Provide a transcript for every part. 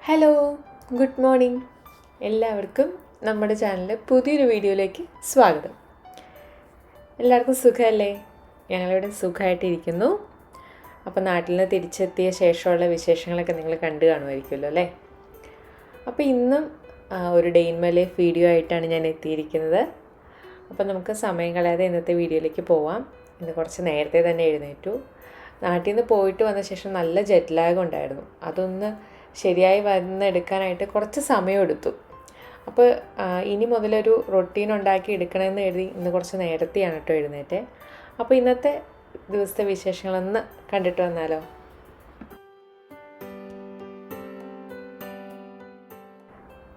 Hello, good morning. എല്ലാവർക്കും നമ്മുടെ ചാനലിലെ പുതിയൊരു വീഡിയോയിലേക്ക് സ്വാഗതം. എല്ലാവർക്കും സുഖമല്ലേ? ഞങ്ങളിവിടെ സുഖമായിട്ടിരിക്കുന്നു. അപ്പോൾ നാട്ടിൽ നിന്ന് തിരിച്ചെത്തിയ ശേഷമുള്ള വിശേഷങ്ങളൊക്കെ നിങ്ങൾ കണ്ടു കാണുമായിരിക്കുമല്ലോ അല്ലേ? അപ്പോൾ ഇന്നും ഒരു day in my life video ആയിട്ടാണ് ഞാൻ എത്തിയിരിക്കുന്നത്. അപ്പോൾ നമുക്ക് സമയം കളയാതെ ഇന്നത്തെ വീഡിയോയിലേക്ക് പോവാം. ഇന്ന് കുറച്ച് നേരത്തെ തന്നെ എഴുന്നേറ്റു. നാട്ടിൽ നിന്ന് പോയിട്ട് വന്ന ശേഷം നല്ല ജെറ്റ് ലാഗ് ഉണ്ടായിരുന്നു. അതൊന്ന് ശരിയായി വന്നെടുക്കാനായിട്ട് കുറച്ച് സമയമെടുത്തു. അപ്പോൾ ഇനി മുതലൊരു റൊട്ടീൻ ഉണ്ടാക്കി എടുക്കണമെന്ന് കരുതി ഇന്ന് കുറച്ച് നേരത്തെയാണ് കേട്ടോ എഴുന്നേറ്റ്. അപ്പോൾ ഇന്നത്തെ ദിവസത്തെ വിശേഷങ്ങളൊന്ന് കണ്ടിട്ട് വന്നാലോ?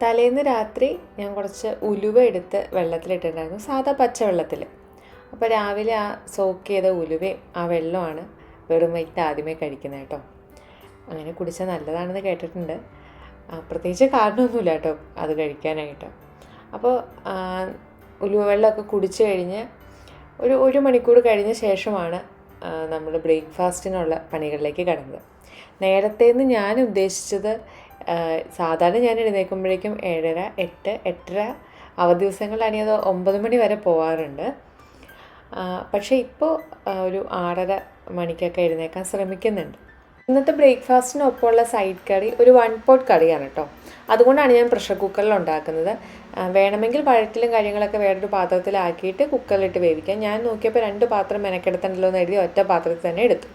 തലേന്ന് രാത്രി ഞാൻ കുറച്ച് ഉലുവ എടുത്ത് വെള്ളത്തിലിട്ടിട്ടുണ്ടായിരുന്നു, സാധാ പച്ചവെള്ളത്തിൽ. അപ്പോൾ രാവിലെ ആ സോക്ക് ചെയ്ത ഉലുവയും ആ വെള്ളമാണ് വെറും വൈകിട്ട് ആദ്യമേ കഴിക്കുന്നത് കേട്ടോ. അങ്ങനെ കുടിച്ചാൽ നല്ലതാണെന്ന് കേട്ടിട്ടുണ്ട്. പ്രത്യേകിച്ച് കാരണമൊന്നുമില്ല കേട്ടോ അത് കഴിക്കാനായിട്ട്. അപ്പോൾ ഉലുവ വെള്ളമൊക്കെ കുടിച്ച് കഴിഞ്ഞ് ഒരു മണിക്കൂർ കഴിഞ്ഞ ശേഷമാണ് നമ്മൾ ബ്രേക്ക്ഫാസ്റ്റിനുള്ള പണികളിലേക്ക് കടന്നത്. നേരത്തേന്ന് ഞാൻ ഉദ്ദേശിച്ചത്, സാധാരണ ഞാൻ എഴുന്നേൽക്കുമ്പോഴേക്കും 7:30, 8, 8:30, അവധി ദിവസങ്ങളിലാണെങ്കിൽ അത് 9 മണി വരെ പോകാറുണ്ട്. പക്ഷേ ഇപ്പോൾ ഒരു 6:30 മണിക്കൊക്കെ എഴുന്നേൽക്കാൻ ശ്രമിക്കുന്നുണ്ട്. ഇന്നത്തെ ബ്രേക്ക്ഫാസ്റ്റിനൊപ്പമുള്ള സൈഡ് കറി ഒരു 1 പോട്ട് കറിയാണ് കേട്ടോ. അതുകൊണ്ടാണ് ഞാൻ പ്രഷർ കുക്കറിൽ ഉണ്ടാക്കുന്നത്. വേണമെങ്കിൽ വഴറ്റിലും കാര്യങ്ങളൊക്കെ വേറൊരു പാത്രത്തിലാക്കിയിട്ട് കുക്കറിലിട്ട് വേവിക്കാം. ഞാൻ നോക്കിയപ്പോൾ 2 പാത്രം മെനക്കെടുത്തണ്ടല്ലോ എന്ന് എഴുതി ഒറ്റ പാത്രത്തിൽ തന്നെ എടുത്തു.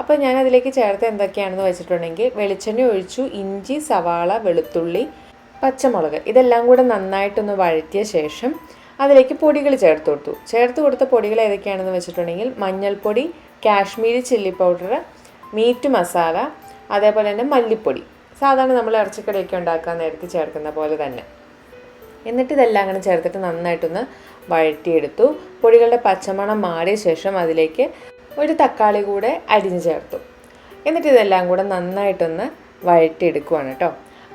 അപ്പോൾ ഞാൻ അതിലേക്ക് ചേർത്ത് എന്തൊക്കെയാണെന്ന് വെച്ചിട്ടുണ്ടെങ്കിൽ, വെളിച്ചെണ്ണ ഒഴിച്ചു, ഇഞ്ചി, സവാള, വെളുത്തുള്ളി, പച്ചമുളക് ഇതെല്ലാം കൂടെ നന്നായിട്ടൊന്ന് വഴറ്റിയ ശേഷം അതിലേക്ക് പൊടികൾ ചേർത്ത് കൊടുത്ത പൊടികൾ ഏതൊക്കെയാണെന്ന് വെച്ചിട്ടുണ്ടെങ്കിൽ, മഞ്ഞൾപ്പൊടി, Kashmiri chilli powder, meat masala, അതേപോലെ തന്നെ മല്ലിപ്പൊടി, സാധാരണ നമ്മൾ ഇറച്ചിക്കറിയൊക്കെ ഉണ്ടാക്കാൻ നേരത്തെ ചേർക്കുന്ന പോലെ തന്നെ. എന്നിട്ട് ഇതെല്ലാം അങ്ങനെ ചേർത്തിട്ട് നന്നായിട്ടൊന്ന് വഴറ്റിയെടുത്തു. പൊടികളുടെ പച്ചമണം മാറിയ ശേഷം അതിലേക്ക് ഒരു തക്കാളി കൂടെ അരിഞ്ഞ് ചേർത്തു. എന്നിട്ട് ഇതെല്ലാം കൂടെ നന്നായിട്ടൊന്ന് വഴറ്റിയെടുക്കുവാണ് കേട്ടോ.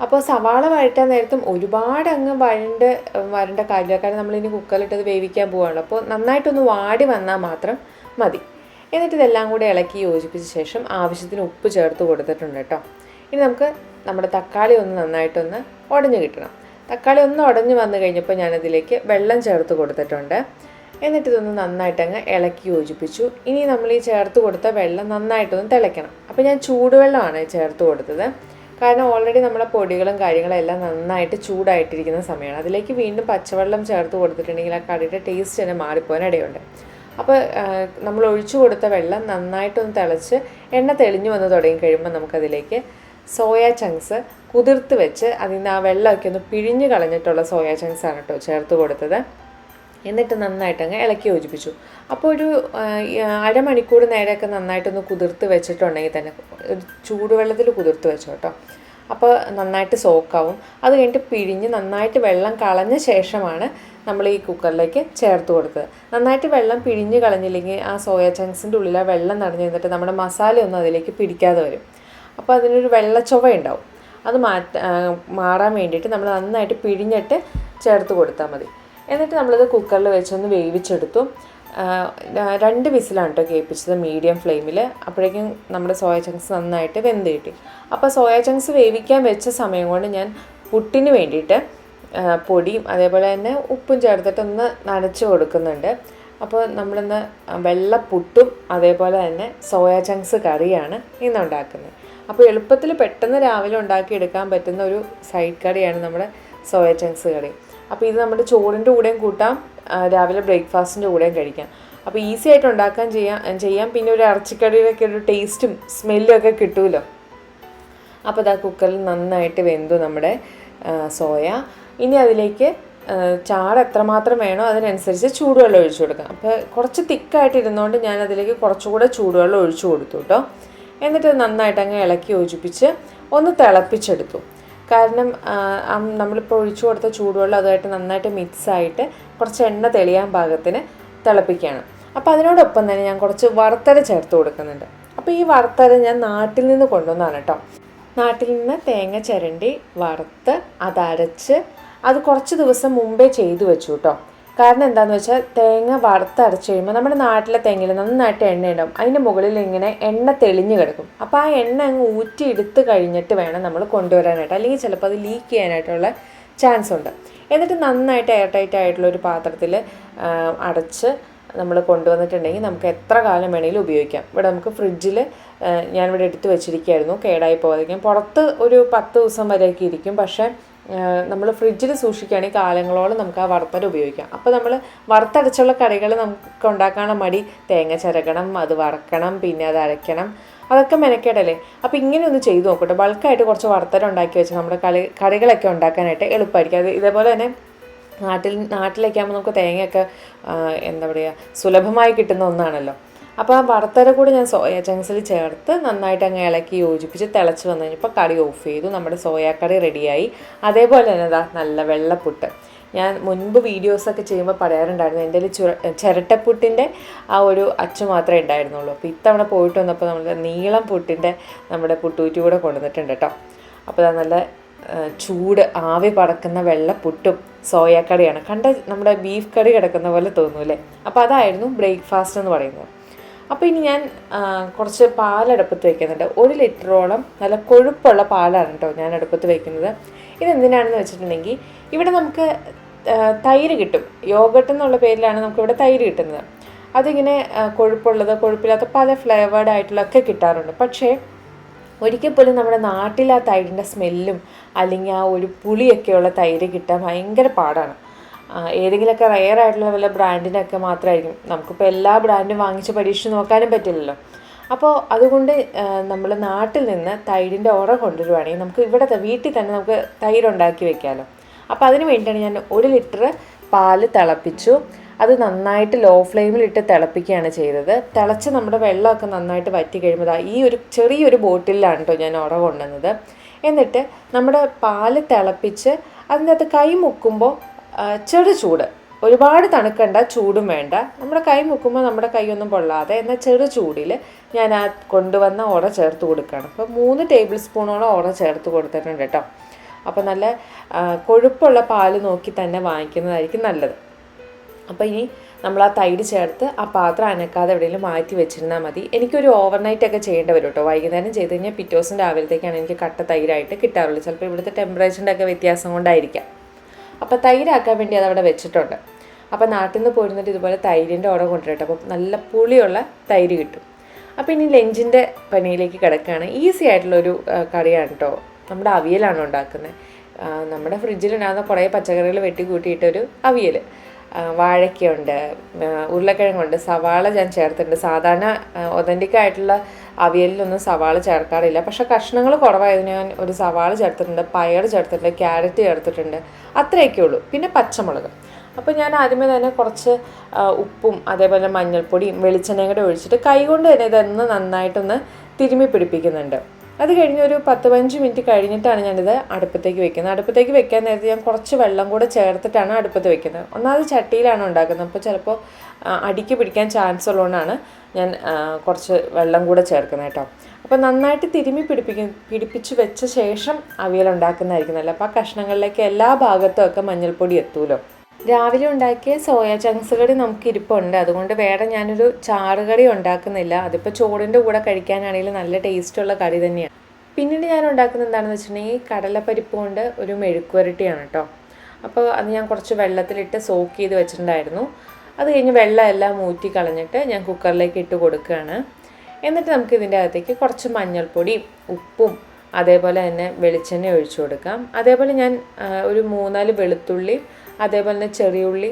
അപ്പോൾ സവാള വഴറ്റാൻ നേരത്തും ഒരുപാട് അങ്ങ് വരണ്ട കാര്യമില്ല, കാരണം നമ്മളിനി കുക്കറിലിട്ടത് വേവിക്കാൻ പോവുകയാണല്ലോ. അപ്പോൾ നന്നായിട്ടൊന്ന് വാടി വന്നാൽ മാത്രം മതി. എന്നിട്ട് ഇതെല്ലാം കൂടി ഇളക്കി യോജിപ്പിച്ച ശേഷം ആവശ്യത്തിന് ഉപ്പ് ചേർത്ത് കൊടുത്തിട്ടുണ്ട് കേട്ടോ. ഇനി നമുക്ക് നമ്മുടെ തക്കാളി ഒന്ന് നന്നായിട്ടൊന്ന് ഉടഞ്ഞു കിട്ടണം. തക്കാളി ഒന്ന് ഉടഞ്ഞു വന്നു കഴിഞ്ഞപ്പോൾ ഞാനതിലേക്ക് വെള്ളം ചേർത്ത് കൊടുത്തിട്ടുണ്ട്. എന്നിട്ട് ഇതൊന്ന് നന്നായിട്ടങ്ങ് ഇളക്കി യോജിപ്പിച്ചു. ഇനി നമ്മൾ ഈ ചേർത്ത് കൊടുത്ത വെള്ളം നന്നായിട്ടൊന്ന് തിളയ്ക്കണം. അപ്പോൾ ഞാൻ ചൂടുവെള്ളമാണ് ചേർത്ത് കൊടുത്തത്, കാരണം ഓൾറെഡി നമ്മളെ പൊടികളും കാര്യങ്ങളും എല്ലാം നന്നായിട്ട് ചൂടായിട്ടിരിക്കുന്ന സമയമാണ്. അതിലേക്ക് വീണ്ടും പച്ചവെള്ളം ചേർത്ത് കൊടുത്തിട്ടുണ്ടെങ്കിൽ ആ കറിയുടെ ടേസ്റ്റ് തന്നെ മാറിപ്പോകാൻ ഇടയുണ്ട്. അപ്പോൾ നമ്മൾ ഒഴിച്ചു കൊടുത്ത വെള്ളം നന്നായിട്ടൊന്ന് തിളച്ച് എണ്ണ തെളിഞ്ഞു വന്ന് തുടങ്ങി കഴിയുമ്പോൾ നമുക്കതിലേക്ക് സോയ ചങ്ക്സ് കുതിർത്ത് വെച്ച് അതിൽ നിന്ന് ആ വെള്ളമൊക്കെ ഒന്ന് പിഴിഞ്ഞ് കളഞ്ഞിട്ടുള്ള സോയ ചങ്ക്സാണ് കേട്ടോ ചേർത്ത് കൊടുത്തത്. എന്നിട്ട് നന്നായിട്ടങ്ങ് ഇളക്കി യോജിപ്പിച്ചു. അപ്പോൾ ഒരു അരമണിക്കൂർ നേരമൊക്കെ നന്നായിട്ടൊന്ന് കുതിർത്ത് വെച്ചിട്ടുണ്ടെങ്കിൽ തന്നെ, ഒരു ചൂടുവെള്ളത്തിൽ കുതിർത്ത് വെച്ചോ കേട്ടോ. അപ്പോൾ നന്നായിട്ട് സോക്കാവും. അത് കഴിഞ്ഞിട്ട് പിഴിഞ്ഞ് നന്നായിട്ട് വെള്ളം കളഞ്ഞ ശേഷമാണ് നമ്മൾ ഈ കുക്കറിലേക്ക് ചേർത്ത് കൊടുത്തത്. നന്നായിട്ട് വെള്ളം പിഴിഞ്ഞ് കളഞ്ഞില്ലെങ്കിൽ ആ സോയ ചങ്ക്സിൻ്റെ ഉള്ളിൽ ആ വെള്ളം നിറഞ്ഞു നിന്നിട്ട് നമ്മുടെ മസാലയൊന്നും അതിലേക്ക് പിടിക്കാതെ വരും. അപ്പോൾ അതിനൊരു വെള്ളച്ചൊവ ഉണ്ടാവും. അത് മാറാൻ വേണ്ടിയിട്ട് നമ്മൾ നന്നായിട്ട് പിഴിഞ്ഞിട്ട് ചേർത്ത് കൊടുത്താൽ മതി. എന്നിട്ട് നമ്മളിത് കുക്കറിൽ വെച്ചൊന്ന് വേവിച്ചെടുത്തു. 2 വിസിലാണ് കേട്ടോ കേൾപ്പിച്ചത്, മീഡിയം ഫ്ലെയിമിൽ. അപ്പോഴേക്കും നമ്മുടെ സോയ ചങ്ക്സ് നന്നായിട്ട് വെന്ത് കിട്ടി. അപ്പോൾ സോയ ചങ്ക്സ് വേവിക്കാൻ വെച്ച സമയം കൊണ്ട് ഞാൻ പുട്ടിന് വേണ്ടിയിട്ട് പൊടിയും അതേപോലെ തന്നെ ഉപ്പും ചേർത്തിട്ടൊന്ന് നനച്ച് കൊടുക്കുന്നുണ്ട്. അപ്പോൾ നമ്മളിന്ന് വെള്ളപ്പുട്ടും അതേപോലെ തന്നെ സോയ ചങ്ക്സ് കറിയാണ് ഇന്ന് ഉണ്ടാക്കുന്നത്. അപ്പോൾ എളുപ്പത്തിൽ പെട്ടെന്ന് രാവിലെ ഉണ്ടാക്കിയെടുക്കാൻ പറ്റുന്ന ഒരു സൈഡ് കറിയാണ് നമ്മുടെ സോയ ചങ്ക്സ് കറി. അപ്പോൾ ഇത് നമ്മുടെ ചോറിൻ്റെ കൂടെയും കൂട്ടാം, രാവിലെ ബ്രേക്ക്ഫാസ്റ്റിൻ്റെ കൂടെയും കഴിക്കാം. അപ്പോൾ ഈസി ആയിട്ട് ഉണ്ടാക്കാൻ ചെയ്യാം. പിന്നെ ഒരു ഇറച്ചിക്കറിയിലൊക്കെ ഒരു ടേസ്റ്റും സ്മെല്ലും ഒക്കെ കിട്ടുമല്ലോ. അപ്പോൾ ഇതാ കുക്കറിൽ നന്നായിട്ട് വെന്തു നമ്മുടെ സോയ. ഇനി അതിലേക്ക് ചാറ് എത്രമാത്രം വേണോ അതിനനുസരിച്ച് ചൂടുവെള്ളം ഒഴിച്ചു കൊടുക്കാം. അപ്പോൾ കുറച്ച് തിക്കായിട്ട് ഇരുന്നുകൊണ്ട് ഞാൻ അതിലേക്ക് കുറച്ചുകൂടെ ചൂടുവെള്ളം ഒഴിച്ചു കൊടുത്തു കേട്ടോ. എന്നിട്ട് നന്നായിട്ട് അങ്ങ് ഇളക്കി യോജിപ്പിച്ച് ഒന്ന് തിളപ്പിച്ചെടുത്തു. കാരണം നമ്മളിപ്പോൾ ഒഴിച്ചു കൊടുത്ത ചൂടുവെള്ളം അതുമായിട്ട് നന്നായിട്ട് മിക്സായിട്ട് കുറച്ച് എണ്ണ തെളിയാൻ പാകത്തിന് തിളപ്പിക്കുകയാണ്. അപ്പോൾ അതിനോടൊപ്പം തന്നെ ഞാൻ കുറച്ച് വറുത്തര ചേർത്ത് കൊടുക്കുന്നുണ്ട്. അപ്പോൾ ഈ വറുത്തര ഞാൻ നാട്ടിൽ നിന്ന് കൊണ്ടുവന്നതാണ് കേട്ടോ. നാട്ടിൽ നിന്ന് തേങ്ങ ചിരണ്ടി വറുത്ത് അതരച്ച് അത് കുറച്ച് ദിവസം മുമ്പേ ചെയ്തു വെച്ചു കേട്ടോ. കാരണം എന്താണെന്ന് വെച്ചാൽ തേങ്ങ വറുത്തരച്ച് കഴിയുമ്പോൾ നമ്മുടെ നാട്ടിലെ തേങ്ങയിൽ നന്നായിട്ട് എണ്ണ ഉണ്ടാവും, അതിൻ്റെ മുകളിൽ ഇങ്ങനെ എണ്ണ തെളിഞ്ഞ് കിടക്കും. അപ്പോൾ ആ എണ്ണ അങ്ങ് ഊറ്റി എടുത്ത് കഴിഞ്ഞിട്ട് വേണം നമ്മൾ കൊണ്ടുവരാനായിട്ട്, അല്ലെങ്കിൽ ചിലപ്പോൾ അത് ലീക്ക് ചെയ്യാനായിട്ടുള്ള ചാൻസ് ഉണ്ട്. എന്നിട്ട് നന്നായിട്ട് എയർ ടൈറ്റ് ആയിട്ടുള്ള ഒരു പാത്രത്തിൽ അടച്ച് നമ്മൾ കൊണ്ടുവന്നിട്ടുണ്ടെങ്കിൽ നമുക്ക് എത്ര കാലം വേണമെങ്കിലും ഉപയോഗിക്കാം. ഇവിടെ നമുക്ക് ഫ്രിഡ്ജിൽ ഞാനിവിടെ എടുത്ത് വെച്ചിരിക്കുകയായിരുന്നു, കേടായി പോകാതിരിക്കാം. പുറത്ത് ഒരു 10 ദിവസം വരെയൊക്കെ ഇരിക്കും, പക്ഷേ നമ്മൾ ഫ്രിഡ്ജിൽ സൂക്ഷിക്കുകയാണെങ്കിൽ കാലങ്ങളോളം നമുക്ക് ആ വറുത്തര ഉപയോഗിക്കാം. അപ്പോൾ നമ്മൾ വറുത്തരച്ചുള്ള കറികൾ നമുക്ക് ഉണ്ടാക്കാനുള്ള മടി, തേങ്ങ ചിരകണം, അത് വറക്കണം, പിന്നെ അത് അരയ്ക്കണം, അതൊക്കെ മെനക്കേടല്ലേ. അപ്പോൾ ഇങ്ങനെ ഒന്ന് ചെയ്ത് നോക്കട്ടെ. ബൾക്കായിട്ട് കുറച്ച് വറുത്തര ഉണ്ടാക്കി വെച്ചാൽ നമ്മുടെ കറികളൊക്കെ ഉണ്ടാക്കാനായിട്ട് എളുപ്പമായിരിക്കും. അത് ഇതേപോലെ തന്നെ നാട്ടിലൊക്കെ ആകുമ്പോൾ നമുക്ക് തേങ്ങയൊക്കെ എന്താ പറയുക, സുലഭമായി കിട്ടുന്ന ഒന്നാണല്ലോ. അപ്പോൾ ആ വറുത്തര കൂടി ഞാൻ സോയ ചങ്ക്സിൽ ചേർത്ത് നന്നായിട്ട് അങ്ങ് ഇളക്കി യോജിപ്പിച്ച് തിളച്ച് വന്നു കഴിഞ്ഞപ്പോൾ കറി ഓഫ് ചെയ്തു. നമ്മുടെ സോയാക്കറി റെഡിയായി. അതേപോലെ തന്നെ നല്ല വെള്ളപ്പുട്ട്. ഞാൻ മുൻപ് വീഡിയോസൊക്കെ ചെയ്യുമ്പോൾ പറയാറുണ്ടായിരുന്നു, എൻ്റെ ചിരട്ടപ്പുട്ടിൻ്റെ ആ ഒരു അച്ചു മാത്രമേ ഉണ്ടായിരുന്നുള്ളൂ. അപ്പോൾ ഇത്തവണ പോയിട്ട് വന്നപ്പോൾ നമ്മൾ നീളം പുട്ടിൻ്റെ നമ്മുടെ പുട്ടൂറ്റി കൂടെ കൊണ്ടുവന്നിട്ടുണ്ട് കേട്ടോ. അപ്പോൾ നല്ല ചൂട് ആവി പറക്കുന്ന വെള്ളപ്പുട്ടും സോയാക്കറിയാണ്. നമ്മുടെ ബീഫ് കറി കിടക്കുന്ന പോലെ തോന്നൂല്ലേ. അപ്പോൾ അതായിരുന്നു ബ്രേക്ക്ഫാസ്റ്റ് എന്ന് പറയുന്നത്. അപ്പോൾ ഇനി ഞാൻ കുറച്ച് പാലടുപ്പത്ത് വയ്ക്കുന്നുണ്ട്. 1 ലിറ്ററോളം നല്ല കൊഴുപ്പുള്ള പാലാണ് കേട്ടോ ഞാൻ അടുപ്പത്ത് വയ്ക്കുന്നത്. ഇതെന്തിനാണെന്ന് വെച്ചിട്ടുണ്ടെങ്കിൽ ഇവിടെ നമുക്ക് തൈര് കിട്ടും. യോഗട്ട് എന്നുള്ള പേരിലാണ് നമുക്കിവിടെ തൈര് കിട്ടുന്നത്. അതിങ്ങനെ കൊഴുപ്പുള്ളത്, കൊഴുപ്പില്ലാത്ത പല ഫ്ലേവേർഡ് ആയിട്ടുള്ളതൊക്കെ കിട്ടാറുണ്ട്. പക്ഷേ ഒരിക്കൽ പോലും നമ്മുടെ നാട്ടിൽ ആ തൈരിൻ്റെ സ്മെല്ലും അല്ലെങ്കിൽ ആ ഒരു പുളിയൊക്കെയുള്ള തൈര് കിട്ടാൻ ഭയങ്കര പാടാണ്. ഏതെങ്കിലുമൊക്കെ റെയർ ആയിട്ടുള്ള വല്ല ബ്രാൻഡിനൊക്കെ മാത്രമായിരിക്കും. നമുക്കിപ്പോൾ എല്ലാ ബ്രാൻഡും വാങ്ങിച്ച് പരീക്ഷിച്ച് നോക്കാനും പറ്റില്ലല്ലോ. അപ്പോൾ അതുകൊണ്ട് നമ്മൾ നാട്ടിൽ നിന്ന് തൈരിൻ്റെ ഉറ കൊണ്ടുവരുവാണെങ്കിൽ നമുക്ക് ഇവിടെ വീട്ടിൽ തന്നെ നമുക്ക് തൈരുണ്ടാക്കി വെക്കാമല്ലോ. അപ്പോൾ അതിന് വേണ്ടിയിട്ടാണ് ഞാൻ 1 ലിറ്റർ പാല് തിളപ്പിച്ചു. അത് നന്നായിട്ട് ലോ ഫ്ലെയിമിലിട്ട് തിളപ്പിക്കുകയാണ് ചെയ്തത്. തിളച്ച് നമ്മുടെ വെള്ളമൊക്കെ നന്നായിട്ട് വറ്റി കഴിയുമ്പോൾ ഈ ഒരു ചെറിയൊരു ബോട്ടിലാണ് കേട്ടോ ഞാൻ ഉറ കൊണ്ടുവന്നത്. എന്നിട്ട് നമ്മുടെ പാല് തിളപ്പിച്ച് അതിൻ്റെ അകത്ത് കൈ മുക്കുമ്പോൾ ചെറു ചൂട്, ഒരുപാട് തണുക്കണ്ട, ചൂടും വേണ്ട. നമ്മുടെ കൈ മുക്കുമ്പോൾ നമ്മുടെ കൈയൊന്നും പൊള്ളാതെ എന്നാൽ ചെറു ചൂടിൽ ഞാൻ ആ കൊണ്ടുവന്ന ഉറ ചേർത്ത് കൊടുക്കുകയാണ്. അപ്പോൾ 3 ടേബിൾ സ്പൂണോളം ഉറ ചേർത്ത് കൊടുത്തിട്ടുണ്ട് കേട്ടോ. അപ്പോൾ നല്ല കൊഴുപ്പുള്ള പാല് നോക്കി തന്നെ വാങ്ങിക്കുന്നതായിരിക്കും നല്ലത്. അപ്പോൾ ഇനി നമ്മൾ ആ തൈര് ചേർത്ത് ആ പാത്രം അനക്കാതെ എവിടെയെങ്കിലും മാറ്റി വെച്ചിരുന്നാൽ മതി. എനിക്കൊരു ഓവർനൈറ്റൊക്കെ ചെയ്യേണ്ടി വരും കേട്ടോ. വൈകുന്നേരം ചെയ്ത് കഴിഞ്ഞാൽ പിറ്റേ ദിവസം രാവിലത്തേക്കാണ് എനിക്ക് കട്ട തൈരായിട്ട് കിട്ടാറുള്ളൂ. ചിലപ്പോൾ ഇവിടുത്തെ ടെമ്പറേച്ചറിൻ്റെ ഒക്കെ വ്യത്യാസം കൊണ്ടായിരിക്കാം. അപ്പോൾ തൈരാക്കാൻ വേണ്ടി അതവിടെ വെച്ചിട്ടുണ്ട്. അപ്പോൾ നാട്ടിൽ നിന്ന് പോരുന്നിട്ട് ഇതുപോലെ തൈരിൻ്റെ ഉറ കൊണ്ടുവരട്ടെ. അപ്പോൾ നല്ല പുളിയുള്ള തൈര് കിട്ടും. അപ്പോൾ ഇനി ലഞ്ചിൻ്റെ പണിയിലേക്ക് കിടക്കുകയാണ്. ഈസി ആയിട്ടുള്ളൊരു കറിയാണ് കേട്ടോ. നമ്മുടെ അവിയലാണ് ഉണ്ടാക്കുന്നത്. നമ്മുടെ ഫ്രിഡ്ജിലുണ്ടാകുന്ന കുറേ പച്ചക്കറികൾ വെട്ടി കൂട്ടിയിട്ടൊരു അവിയൽ. വാഴയ്ക്കുണ്ട്, ഉരുളക്കിഴങ്ങുണ്ട്, സവാള ഞാൻ ചേർത്തിട്ടുണ്ട്. സാധാരണ ഒതൻറ്റിക് ആയിട്ടുള്ള അവിയലിലൊന്നും സവാള ചേർക്കാറില്ല, പക്ഷേ കഷ്ണങ്ങൾ കുറവായതിന് ഞാൻ ഒരു സവാള ചേർത്തിട്ടുണ്ട്, പയർ ചേർത്തിട്ടുണ്ട്, ക്യാരറ്റ് ചേർത്തിട്ടുണ്ട്, അത്രയൊക്കെ ഉള്ളൂ. പിന്നെ പച്ചമുളക്. അപ്പോൾ ഞാൻ ആദ്യമേ തന്നെ കുറച്ച് ഉപ്പും അതേപോലെ മഞ്ഞൾപ്പൊടിയും വെളിച്ചെണ്ണയും കൂടെ ഒഴിച്ചിട്ട് കൈകൊണ്ട് തന്നെ ഇതൊന്ന് നന്നായിട്ടൊന്ന് തിരുമ്മി പിടിപ്പിക്കുന്നുണ്ട്. അത് കഴിഞ്ഞ് ഒരു 10-15 മിനിറ്റ് കഴിഞ്ഞിട്ടാണ് ഞാനിത് അടുപ്പത്തേക്ക് വെക്കുന്നത്. അടുപ്പത്തേക്ക് വെക്കാൻ നേരത്തെ ഞാൻ കുറച്ച് വെള്ളം കൂടെ ചേർത്തിട്ടാണ് അടുപ്പത്ത് വെക്കുന്നത്. ഒന്നാമത് ചട്ടിയിലാണ് ഉണ്ടാക്കുന്നത്, അപ്പോൾ ചിലപ്പോൾ അടിക്ക് പിടിക്കാൻ ചാൻസ് ഉള്ളതുകൊണ്ടാണ് ഞാൻ കുറച്ച് വെള്ളം കൂടെ ചേർക്കുന്നത് കേട്ടോ. അപ്പോൾ നന്നായിട്ട് തിരുമ്മി പിടിപ്പിച്ച് വെച്ച ശേഷം അവിയൽ ഉണ്ടാക്കുന്നതായിരിക്കും നല്ലത്. അപ്പോൾ ആ കഷ്ണങ്ങളിലേക്ക് എല്ലാ ഭാഗത്തും ഒക്കെ മഞ്ഞൾപ്പൊടി എത്തൂലോ. രാവിലെ ഉണ്ടാക്കിയ സോയ ചങ്ക്സ് കറി നമുക്ക് ഇരിപ്പുണ്ട്, അതുകൊണ്ട് വേറെ ഞാനൊരു ചാറുകറി ഉണ്ടാക്കുന്നില്ല. അതിപ്പോൾ ചോറിൻ്റെ കൂടെ കഴിക്കാനാണെങ്കിലും നല്ല ടേസ്റ്റുള്ള കറി തന്നെയാണ്. പിന്നീട് ഞാൻ ഉണ്ടാക്കുന്നത് എന്താണെന്ന് വെച്ചിട്ടുണ്ടെങ്കിൽ കടലപ്പരിപ്പ് കൊണ്ട് ഒരു മെഴുക്കുവരട്ടിയാണ് കേട്ടോ. അപ്പോൾ അത് ഞാൻ കുറച്ച് വെള്ളത്തിലിട്ട് സോക്ക് ചെയ്ത് വെച്ചിട്ടുണ്ടായിരുന്നു. അത് കഴിഞ്ഞ് വെള്ളം എല്ലാം ഊറ്റി കളഞ്ഞിട്ട് ഞാൻ കുക്കറിലേക്ക് ഇട്ട് കൊടുക്കുകയാണ്. എന്നിട്ട് നമുക്ക് ഇതിൻ്റെ അകത്തേക്ക് കുറച്ച് മഞ്ഞൾപ്പൊടിയും ഉപ്പും അതേപോലെ തന്നെ വെളിച്ചെണ്ണ ഒഴിച്ചു കൊടുക്കാം. അതേപോലെ ഞാൻ ഒരു 3-4 വെളുത്തുള്ളി അതേപോലെ തന്നെ ചെറിയുള്ളി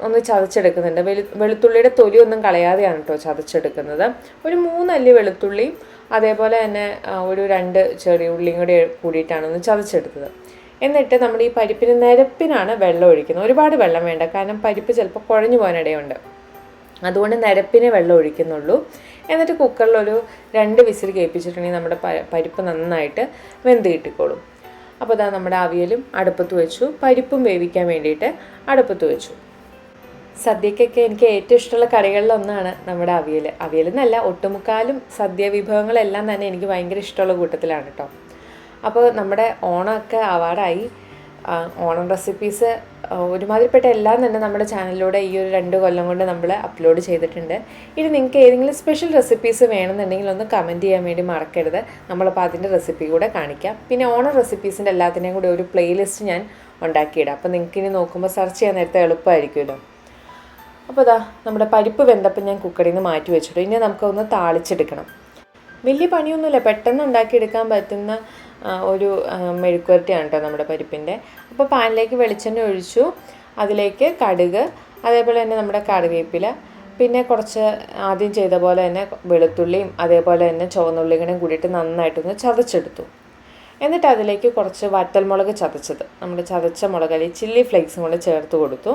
ഒന്ന് ചതച്ചെടുക്കുന്നുണ്ട്. വെളുത്തുള്ളിയുടെ തൊലി ഒന്നും കളയാതെയാണ് കേട്ടോ ചതച്ചെടുക്കുന്നത്. ഒരു 3 അല്ലി വെളുത്തുള്ളിയും അതേപോലെ തന്നെ ഒരു 2 ചെറിയുള്ളിയും കൂടി കൂടിയിട്ടാണ് ഒന്ന് ചതച്ചെടുത്തത്. എന്നിട്ട് നമ്മൾ ഈ പരിപ്പിന് നിരപ്പിനാണ് വെള്ളം ഒഴിക്കുന്നത്. ഒരുപാട് വെള്ളം വേണ്ട, കാരണം പരിപ്പ് ചിലപ്പോൾ കുഴഞ്ഞു പോകാനിടയുണ്ട്. അതുകൊണ്ട് നിരപ്പിനെ വെള്ളം ഒഴിക്കുന്നുള്ളൂ. എന്നിട്ട് കുക്കറിൽ ഒരു 2 വിസിൽ കേൾപ്പിച്ചിട്ടുണ്ടെങ്കിൽ നമ്മുടെ പരിപ്പ് നന്നായിട്ട് വെന്ത് കിട്ടിക്കോളും. അപ്പോൾ അതാ നമ്മുടെ അവിയലും അടുപ്പത്ത് വെച്ചു, പരിപ്പും വേവിക്കാൻ വേണ്ടിയിട്ട് അടുപ്പത്ത് വെച്ചു. സദ്യക്കൊക്കെ എനിക്ക് ഏറ്റവും ഇഷ്ടമുള്ള കറികളിലൊന്നാണ് നമ്മുടെ അവിയൽ. അവിയൽ എന്നല്ല, ഒട്ടുമുക്കാലും സദ്യ വിഭവങ്ങളെല്ലാം തന്നെ എനിക്ക് ഭയങ്കര ഇഷ്ടമുള്ള കൂട്ടത്തിലാണ് കേട്ടോ. അപ്പോൾ നമ്മുടെ ഓണമൊക്കെ ആവാറായി. ഓണം റെസിപ്പീസ് ഒരുമാതിരിപ്പെട്ട എല്ലാം തന്നെ നമ്മുടെ ചാനലിലൂടെ ഈ ഒരു 2 കൊല്ലം കൊണ്ട് നമ്മൾ അപ്ലോഡ് ചെയ്തിട്ടുണ്ട്. ഇനി നിങ്ങൾക്ക് ഏതെങ്കിലും സ്പെഷ്യൽ റെസിപ്പീസ് വേണമെന്നുണ്ടെങ്കിൽ ഒന്ന് കമൻറ്റ് ചെയ്യാൻ വേണ്ടി മറക്കരുത്. നമ്മളപ്പോൾ അതിൻ്റെ റെസിപ്പി കൂടെ കാണിക്കാം. പിന്നെ ഓണം റെസിപ്പീസിൻ്റെ എല്ലാത്തിനെയും കൂടി ഒരു പ്ലേലിസ്റ്റ് ഞാൻ ഉണ്ടാക്കിയിടാം. അപ്പോൾ നിങ്ങൾക്ക് ഇനി നോക്കുമ്പോൾ സെർച്ച് ചെയ്യാൻ നേരത്തെ എളുപ്പമായിരിക്കുമല്ലോ. അപ്പോൾ ഇതാ നമ്മുടെ പരിപ്പ് വെന്തപ്പം ഞാൻ കുക്കറിൽ നിന്ന് മാറ്റി വെച്ചിട്ടു. ഇനി നമുക്കൊന്ന് താളിച്ചെടുക്കണം. വലിയ പണിയൊന്നുമില്ല, പെട്ടെന്ന് ഉണ്ടാക്കിയെടുക്കാൻ പറ്റുന്ന ഒരു മെഴുക്കുവരട്ടിയാണ് കേട്ടോ നമ്മുടെ പരിപ്പിൻ്റെ. അപ്പോൾ പാനിലേക്ക് വെളിച്ചെണ്ണ ഒഴിച്ചു. അതിലേക്ക് കടുക്, അതേപോലെ തന്നെ നമ്മുടെ കറിവേപ്പില, പിന്നെ കുറച്ച് ആദ്യം ചെയ്ത പോലെ തന്നെ വെളുത്തുള്ളിയും അതേപോലെ തന്നെ ചുവന്നുള്ളിയും കൂടിയിട്ട് നന്നായിട്ടൊന്ന് ചതച്ചെടുത്തു. എന്നിട്ട് അതിലേക്ക് കുറച്ച് വറ്റൽമുളക് ചതച്ചത്, നമ്മുടെ ചതച്ച മുളക് ചില്ലി ഫ്ലേക്സും കൂടെ ചേർത്ത് കൊടുത്തു.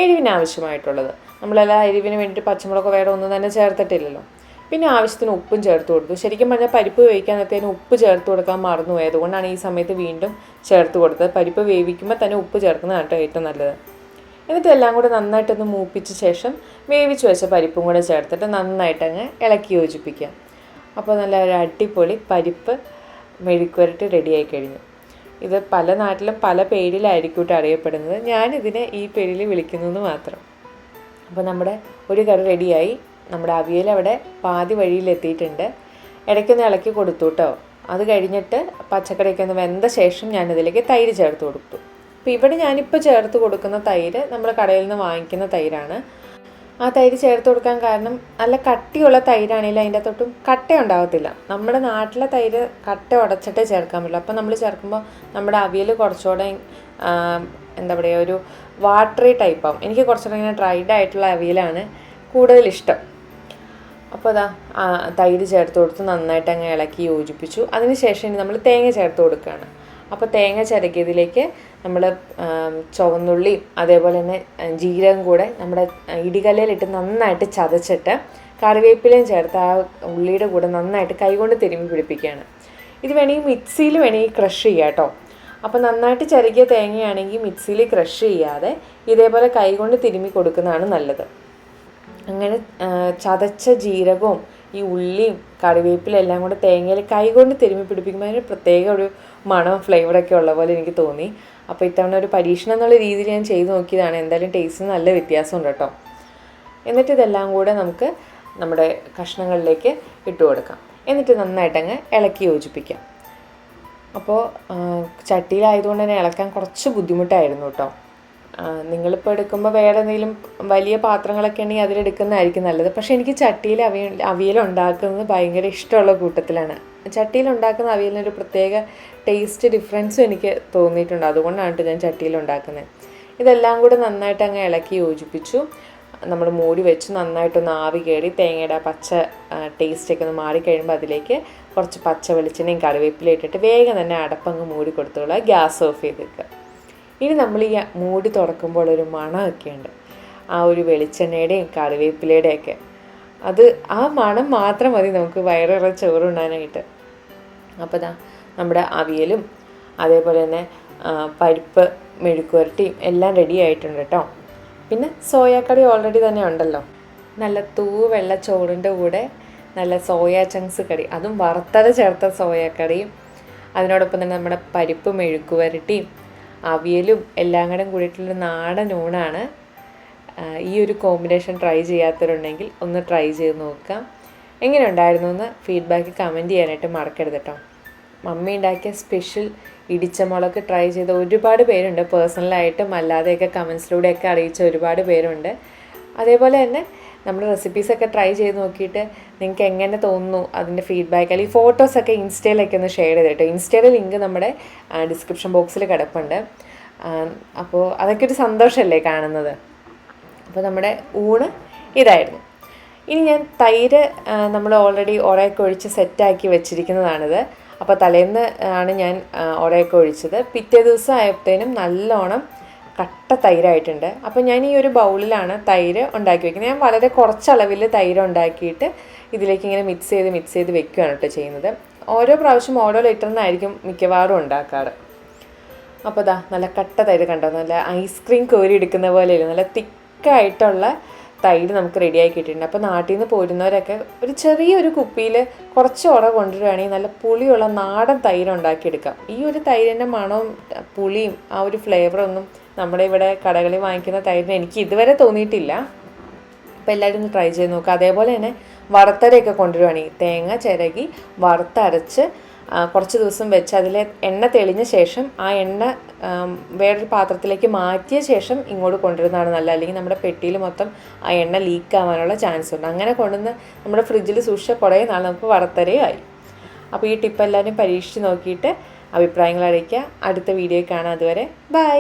എരിവിന് ആവശ്യമായിട്ടുള്ളത്, നമ്മളെല്ലാം എരിവിന് വേണ്ടിയിട്ട് പച്ചമുളക് വേറെ ഒന്നും തന്നെ ചേർത്തിട്ടില്ലല്ലോ. പിന്നെ ആവശ്യത്തിന് ഉപ്പും ചേർത്ത് കൊടുത്തു. ശരിക്കും പറഞ്ഞാൽ പരിപ്പ് വേവിക്കാനത്തേന് ഉപ്പ് ചേർത്ത് കൊടുക്കാൻ മറന്നുപോയി, അതുകൊണ്ടാണ് ഈ സമയത്ത് വീണ്ടും ചേർത്ത് കൊടുത്തത്. പരിപ്പ് വേവിക്കുമ്പോൾ തന്നെ ഉപ്പ് ചേർക്കുന്നതാണ് കേട്ടോ ഏറ്റവും നല്ലത്. എന്നിട്ട് എല്ലാം കൂടെ നന്നായിട്ടൊന്ന് മൂപ്പിച്ച ശേഷം വേവിച്ച് വെച്ച പരിപ്പും കൂടെ ചേർത്തിട്ട് നന്നായിട്ടങ്ങ് ഇളക്കി യോജിപ്പിക്കുക. അപ്പോൾ നല്ല ഒരു അടിപൊളി പരിപ്പ് മെഴുക്കുവരട്ടി റെഡിയായി കഴിഞ്ഞു. ഇത് പല നാട്ടിലും പല പേരിലായിരിക്കും അറിയപ്പെടുന്നത്. ഞാനിതിനെ ഈ പേരിൽ വിളിക്കുന്നു മാത്രം. അപ്പോൾ നമ്മുടെ ഒരു കറി റെഡിയായി. നമ്മുടെ അവിയൽ അവിടെ പാതി വഴിയിലെത്തിയിട്ടുണ്ട്. ഇടയ്ക്കൊന്ന് ഇളക്കി കൊടുത്തു കേട്ടോ. അത് കഴിഞ്ഞിട്ട് പച്ചക്കറിയൊക്കെ ഒന്ന് വെന്ത ശേഷം ഞാനിതിലേക്ക് തൈര് ചേർത്ത് കൊടുത്തു. അപ്പോൾ ഇവിടെ ഞാനിപ്പോൾ ചേർത്ത് കൊടുക്കുന്ന തൈര് നമ്മൾ കടയിൽ നിന്ന് വാങ്ങിക്കുന്ന തൈരാണ്. ആ തൈര് ചേർത്ത് കൊടുക്കാൻ കാരണം നല്ല കട്ടിയുള്ള തൈരാണെങ്കിൽ അതിൻ്റെ തൊട്ടും കട്ട ഉണ്ടാകത്തില്ല. നമ്മുടെ നാട്ടിലെ തൈര് കട്ട ഉടച്ചിട്ടേ ചേർക്കാൻ പറ്റുള്ളൂ. അപ്പോൾ നമ്മൾ ചേർക്കുമ്പോൾ നമ്മുടെ അവിയൽ കുറച്ചുകൂടെ എന്താ പറയുക, ഒരു വാട്ടറി ടൈപ്പാവും. എനിക്ക് കുറച്ചുകൂടെ ഇങ്ങനെ ഡ്രൈഡ് ആയിട്ടുള്ള അവിയലാണ് കൂടുതലിഷ്ടം. അപ്പോൾ അതാ തൈര് ചേർത്ത് കൊടുത്ത് നന്നായിട്ട് അങ്ങ് ഇളക്കി യോജിപ്പിച്ചു. അതിന് ശേഷം ഇനി നമ്മൾ തേങ്ങ ചേർത്ത് കൊടുക്കുകയാണ്. അപ്പോൾ തേങ്ങ ചിരകിയതിലേക്ക് നമ്മൾ ചുവന്നുള്ളിയും അതേപോലെ തന്നെ ജീരകം കൂടെ നമ്മുടെ ഇടികല്ലിലിട്ട് നന്നായിട്ട് ചതച്ചിട്ട് കറിവേപ്പിലയും ചേർത്ത് ആ ഉള്ളിയുടെ കൂടെ നന്നായിട്ട് കൈകൊണ്ട് തിരുമ്മി പിടിപ്പിക്കുകയാണ്. ഇത് വേണമെങ്കിൽ മിക്സിയിൽ വേണമെങ്കിൽ ക്രഷ് ചെയ്യാം കേട്ടോ. അപ്പോൾ നന്നായിട്ട് ചിരകിയ തേങ്ങയാണെങ്കിൽ മിക്സിയിൽ ക്രഷ് ചെയ്യാതെ ഇതേപോലെ കൈകൊണ്ട് തിരുമ്മി കൊടുക്കുന്നതാണ് നല്ലത്. അങ്ങനെ ചതച്ച ജീരകവും ഈ ഉള്ളിയും കറിവേപ്പിലും എല്ലാം കൂടെ തേങ്ങയിൽ കൈകൊണ്ട് തിരുമ്മി പിടിപ്പിക്കുമ്പോൾ അതിന് പ്രത്യേക ഒരു മണവും ഫ്ലേവറൊക്കെ ഉള്ള പോലെ എനിക്ക് തോന്നി. അപ്പോൾ ഇത്തവണ ഒരു പരീക്ഷണം എന്നുള്ള രീതിയിൽ ഞാൻ ചെയ്ത് നോക്കിയതാണ്. എന്തായാലും ടേസ്റ്റിന് നല്ല വ്യത്യാസമുണ്ട് കേട്ടോ. എന്നിട്ട് ഇതെല്ലാം കൂടെ നമുക്ക് നമ്മുടെ കഷ്ണങ്ങളിലേക്ക് ഇട്ട് കൊടുക്കാം. എന്നിട്ട് നന്നായിട്ടങ്ങ് ഇളക്കി യോജിപ്പിക്കാം. അപ്പോൾ ചട്ടിയിലായതുകൊണ്ട് തന്നെ ഇളക്കാൻ കുറച്ച് ബുദ്ധിമുട്ടായിരുന്നു കേട്ടോ. നിങ്ങളിപ്പോൾ എടുക്കുമ്പോൾ വേറെ എന്തെങ്കിലും വലിയ പാത്രങ്ങളൊക്കെ ഉണ്ടെങ്കിൽ അതിലെടുക്കുന്നതായിരിക്കും നല്ലത്. പക്ഷേ എനിക്ക് ചട്ടിയിൽ അവിയൽ ഉണ്ടാക്കുന്നത് ഭയങ്കര ഇഷ്ടമുള്ള കൂട്ടത്തിലാണ്. ചട്ടിയിൽ ഉണ്ടാക്കുന്ന അവിയലിനൊരു പ്രത്യേക ടേസ്റ്റ് ഡിഫറൻസും എനിക്ക് തോന്നിയിട്ടുണ്ട്. അതുകൊണ്ടാണ് ഞാൻ ചട്ടിയിൽ ഉണ്ടാക്കുന്നത്. ഇതെല്ലാം കൂടെ നന്നായിട്ട് അങ്ങ് ഇളക്കി യോജിപ്പിച്ചു. നമ്മൾ മൂടി വെച്ച് നന്നായിട്ടൊന്ന് ആവി കയറി തേങ്ങയുടെ പച്ച ടേസ്റ്റൊക്കെ ഒന്ന് മാറിക്കഴിയുമ്പോൾ അതിലേക്ക് കുറച്ച് പച്ച വെളിച്ചെണ്ണയും കറിവേപ്പില ഇട്ടിട്ട് വേഗം തന്നെ അടപ്പങ്ങ് മൂടി കൊടുത്തോളാം. ഗ്യാസ് ഓഫ് ചെയ്തേക്കുക. ഇനി നമ്മൾ ഈ മൂടി തുറക്കുമ്പോൾ ഒരു മണമൊക്കെ ഉണ്ട്, ആ ഒരു വെളിച്ചെണ്ണയുടെയും കറിവേപ്പിലയുടെയൊക്കെ. ആ മണം മാത്രം മതി നമുക്ക് വയറേറെ ചോറുണ്ണാനായിട്ട്. അപ്പോൾ നമ്മുടെ അവിയലും അതേപോലെ തന്നെ പരിപ്പ് മെഴുക്കുവരട്ടിയും എല്ലാം റെഡി ആയിട്ടുണ്ട് കേട്ടോ. പിന്നെ സോയാക്കറി ഓൾറെഡി തന്നെ ഉണ്ടല്ലോ. നല്ല വെള്ള ചോറിൻ്റെ കൂടെ നല്ല സോയാ ചങ്ക്സ് കറി, അതും വറുത്തത് ചേർത്ത സോയാക്കറിയും അതിനോടൊപ്പം തന്നെ നമ്മുടെ പരിപ്പ് മെഴുക്കുവരട്ടിയും അവിയലും എല്ലാം കൂടെ കൂടിയിട്ടുള്ള നാടൻ ഊണാണ്. ഈ ഒരു കോമ്പിനേഷൻ ട്രൈ ചെയ്യാത്തവരുണ്ടെങ്കിൽ ഒന്ന് ട്രൈ ചെയ്ത് നോക്കാം. എങ്ങനെ ഉണ്ടായിരുന്നു എന്ന് ഫീഡ്ബാക്ക് കമൻറ്റ് ചെയ്യാനായിട്ട് മറക്കരുത് കേട്ടോ. മമ്മി ഉണ്ടാക്കിയ സ്പെഷ്യൽ ഇടിച്ച മുളക് ട്രൈ ചെയ്ത ഒരുപാട് പേരുണ്ട്. പേഴ്സണലായിട്ടും അല്ലാതെയൊക്കെ കമൻസിലൂടെയൊക്കെ അറിയിച്ച ഒരുപാട് പേരുണ്ട്. അതേപോലെ തന്നെ നമ്മുടെ റെസിപ്പീസൊക്കെ ട്രൈ ചെയ്ത് നോക്കിയിട്ട് നിങ്ങൾക്ക് എങ്ങനെ തോന്നുന്നു അതിൻ്റെ ഫീഡ്ബാക്ക് അല്ലെങ്കിൽ ഫോട്ടോസൊക്കെ ഇൻസ്റ്റയിലൊക്കെ ഒന്ന് ഷെയർ ചെയ്ത് കേട്ടോ. ഇൻസ്റ്റയുടെ ലിങ്ക് നമ്മുടെ ഡിസ്ക്രിപ്ഷൻ ബോക്സിൽ കിടപ്പുണ്ട്. അപ്പോൾ അതൊക്കെ ഒരു സന്തോഷമല്ലേ കാണുന്നത്. അപ്പോൾ നമ്മുടെ ഊണ് ഇതായിരുന്നു. ഇനി ഞാൻ തൈര് നമ്മൾ ഓൾറെഡി ഉറയൊക്കെ ഒഴിച്ച് സെറ്റാക്കി വെച്ചിരിക്കുന്നതാണിത്. അപ്പോൾ തലേന്ന് ആണ് ഞാൻ ഉറയൊക്കെ ഒഴിച്ചത്. പിറ്റേ ദിവസം ആയപ്പോഴത്തേനും നല്ലോണം കട്ട തൈരായിട്ടുണ്ട്. അപ്പോൾ ഞാൻ ഈ ഒരു ബൗളിലാണ് തൈര് ഉണ്ടാക്കി വെക്കുന്നത്. ഞാൻ വളരെ കുറച്ചളവിൽ തൈര് ഉണ്ടാക്കിയിട്ട് ഇതിലേക്ക് ഇങ്ങനെ മിക്സ് ചെയ്ത് വെക്കുകയാണ് കേട്ടോ ചെയ്യുന്നത്. ഓരോ പ്രാവശ്യം ഓരോ ലിറ്ററിനായിരിക്കും മിക്കവാറും ഉണ്ടാക്കാറ്. അപ്പോൾ നല്ല കട്ട തൈര് കണ്ടോ, നല്ല ഐസ്ക്രീം കോരി എടുക്കുന്ന പോലെയല്ല, നല്ല തിക്കായിട്ടുള്ള തൈര് നമുക്ക് റെഡിയാക്കി കിട്ടിയിട്ടുണ്ട്. അപ്പോൾ നാട്ടിൽ നിന്ന് പോരുന്നവരൊക്കെ ഒരു ചെറിയൊരു കുപ്പിയിൽ കുറച്ചോടെ കൊണ്ടുവരികയാണെങ്കിൽ നല്ല പുളിയുള്ള നാടൻ തൈര് ഉണ്ടാക്കിയെടുക്കാം. ഈ ഒരു തൈരിൻ്റെ മണവും പുളിയും ആ ഒരു ഫ്ലേവറൊന്നും നമ്മുടെ ഇവിടെ കടകളിൽ വാങ്ങിക്കുന്ന തൈരിന് എനിക്ക് ഇതുവരെ തോന്നിയിട്ടില്ല. അപ്പോൾ എല്ലാവരും ഒന്ന് ട്രൈ ചെയ്ത് നോക്കുക. അതേപോലെ തന്നെ വറുത്തരയൊക്കെ കൊണ്ടുവരികയാണെങ്കിൽ തേങ്ങ ചിരകി വറുത്തരച്ച് കുറച്ച് ദിവസം വെച്ച് അതിൽ എണ്ണ തെളിഞ്ഞ ശേഷം ആ എണ്ണ വേറൊരു പാത്രത്തിലേക്ക് മാറ്റിയ ശേഷം ഇങ്ങോട്ട് കൊണ്ടുവരുന്നതാണ് നല്ലത്. അല്ലെങ്കിൽ നമ്മുടെ പെട്ടിയിൽ മൊത്തം ആ എണ്ണ ലീക്ക് ആവാനുള്ള ചാൻസ് ഉണ്ട്. അങ്ങനെ കൊണ്ടുവന്ന് നമ്മുടെ ഫ്രിഡ്ജിൽ സൂക്ഷിച്ച കുറേ നാൾ നമുക്ക് വറുത്തരയായി. അപ്പോൾ ഈ ടിപ്പ് എല്ലാവരും പരീക്ഷിച്ച് നോക്കിയിട്ട് അഭിപ്രായങ്ങൾ അറിയിക്കുക. അടുത്ത വീഡിയോ കാണാം. അതുവരെ ബൈ.